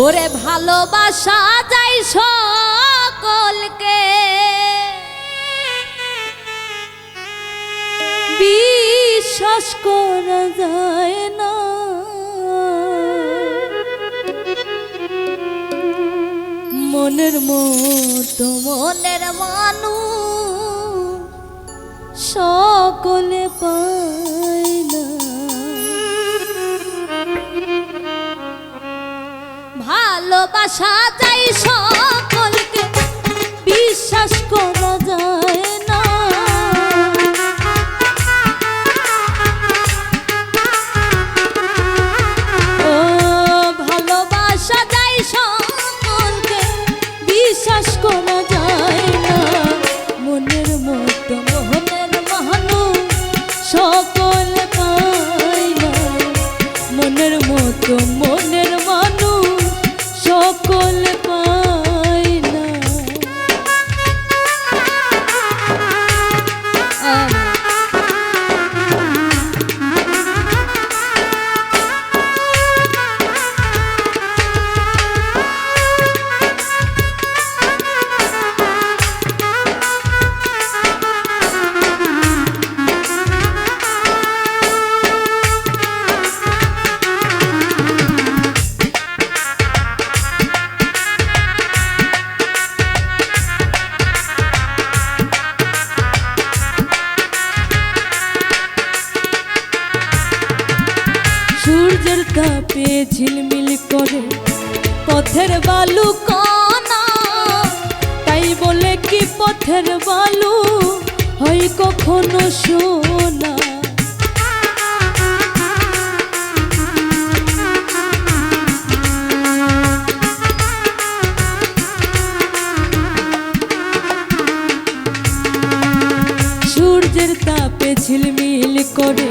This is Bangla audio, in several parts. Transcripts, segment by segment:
ওরে ভালোবাসা যায় সকলকে, বিশ্বাস করা যায় না। মনের মতো মনের মানুষ সকলে পায় না। ভালোবাসা চাই সকলকে, বিশ্বাস করা যায় না। ও ভালোবাসা চাই সকলকে, বিশ্বাস করা যায় না। মনের মতো মনের মানুষ সকলে পায় না। মনের মতো মনের মানুষ সকলে পায় না। সূর্যের তাপে ঝিলমিল করে পথের বালু কণা, তাই বলে কি পথের বালু হয় কখনো সোনা। সূর্যের তাপে ঝিলমিল করে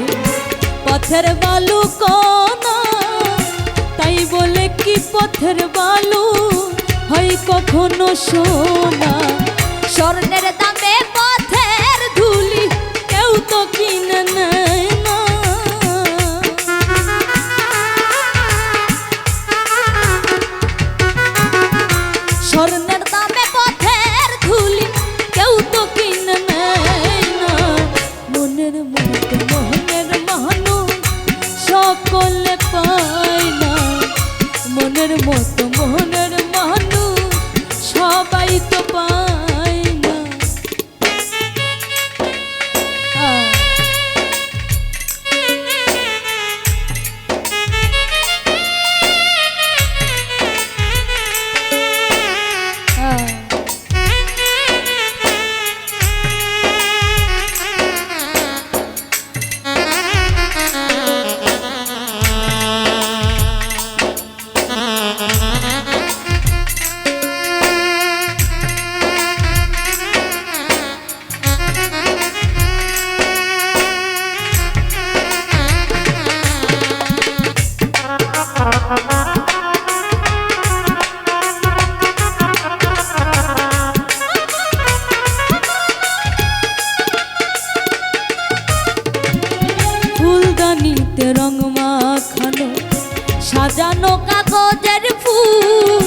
পথের বালু কণা, তাই বলে কি পথের বালু হয় কখনো সোনা। স্বর্ণের দামে পথের ধুলি কেউ তো কিনে নেয় না। স্বর্ণের দামে পথের ধুলি কেউ তো কিনে নেয় না। মনের মতো মনের মানুষ সকলে পায় না। মনের মতো মনের মানুষ সবাই তো পায় না। ফুলদানিতে রং মাখানো সাজানো কাগজের ফুল,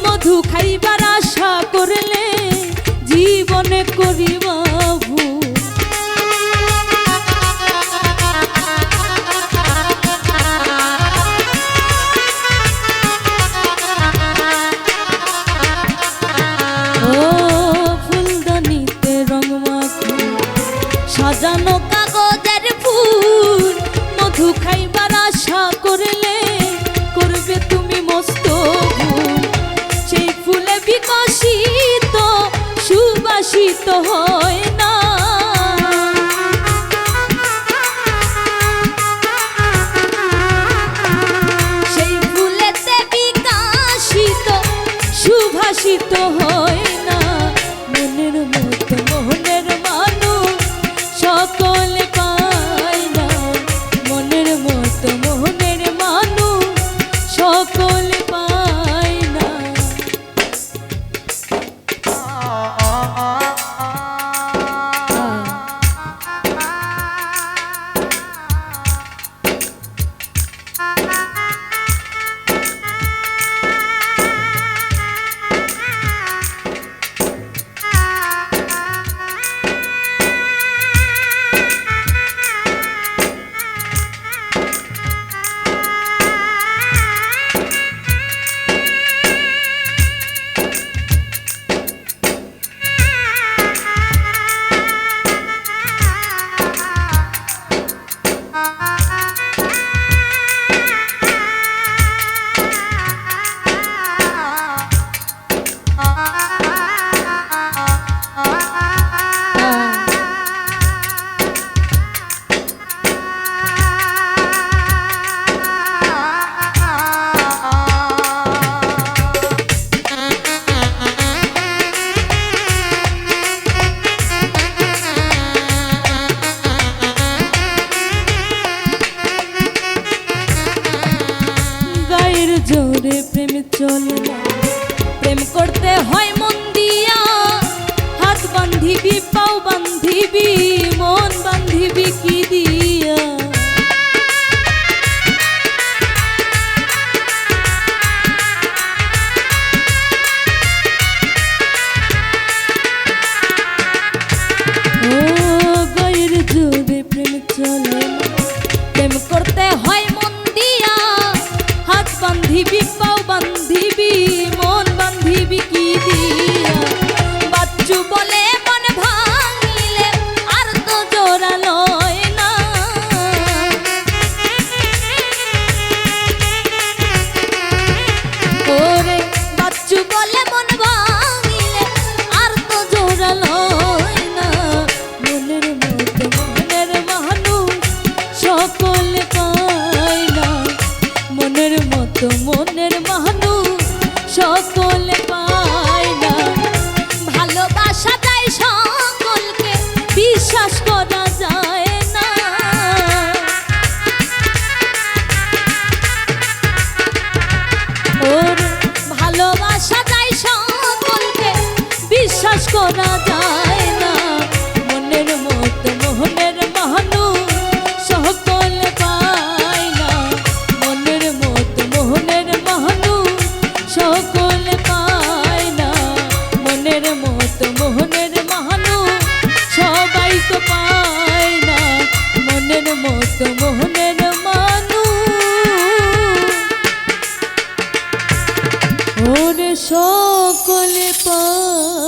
মধু খাইবার আশা করলে জীবনে করিবা ভুল। ও ফুলদানিতে রং মাখানো সাজানো কাগজের ফুল, মধু খাইবার আশা করলে করবে তুমি মস্ত ভুল। সেই ফুলে বিকশিত সুবাসিত হয় চলে না। প্রেম করতে হয় মন দিয়া, হাত বান্ধিবি পাও বান্ধিবি, মন বান্ধিবি কি দিয়া। ও গায়ের জোরে প্রেম চলে না। প্রেম করতে হয় মন দিয়া, হাত বান্ধিবি পাও বান্ধিবি, মন বান্ধিবি কি দিয়া। বাচ্চু বলে মন ভাঙিলে আর তো জোড়া লয় না। ওরে বাচ্চু বলে মন ভাঙিলে আর তো জোড়া লয় না। মনের মতো মনের মানুষ সকলে পায় না, মনের মতো মনের মানুষ সকলে পায় না। ভালোবাসা যায় সকলকে, বিশ্বাস করা যায় না। ওর ভালোবাসা যায় সকলকে, বিশ্বাস করা যায় না। মনের মতো মনের মানুষ সকলে পায় না, মনের মতো মনের মানুষ সকলে পায় না। মনের মতো মনের মানুষ সবাই তো পায় না, মনের মতো মনের মানুষ ওরে সকলে পায়।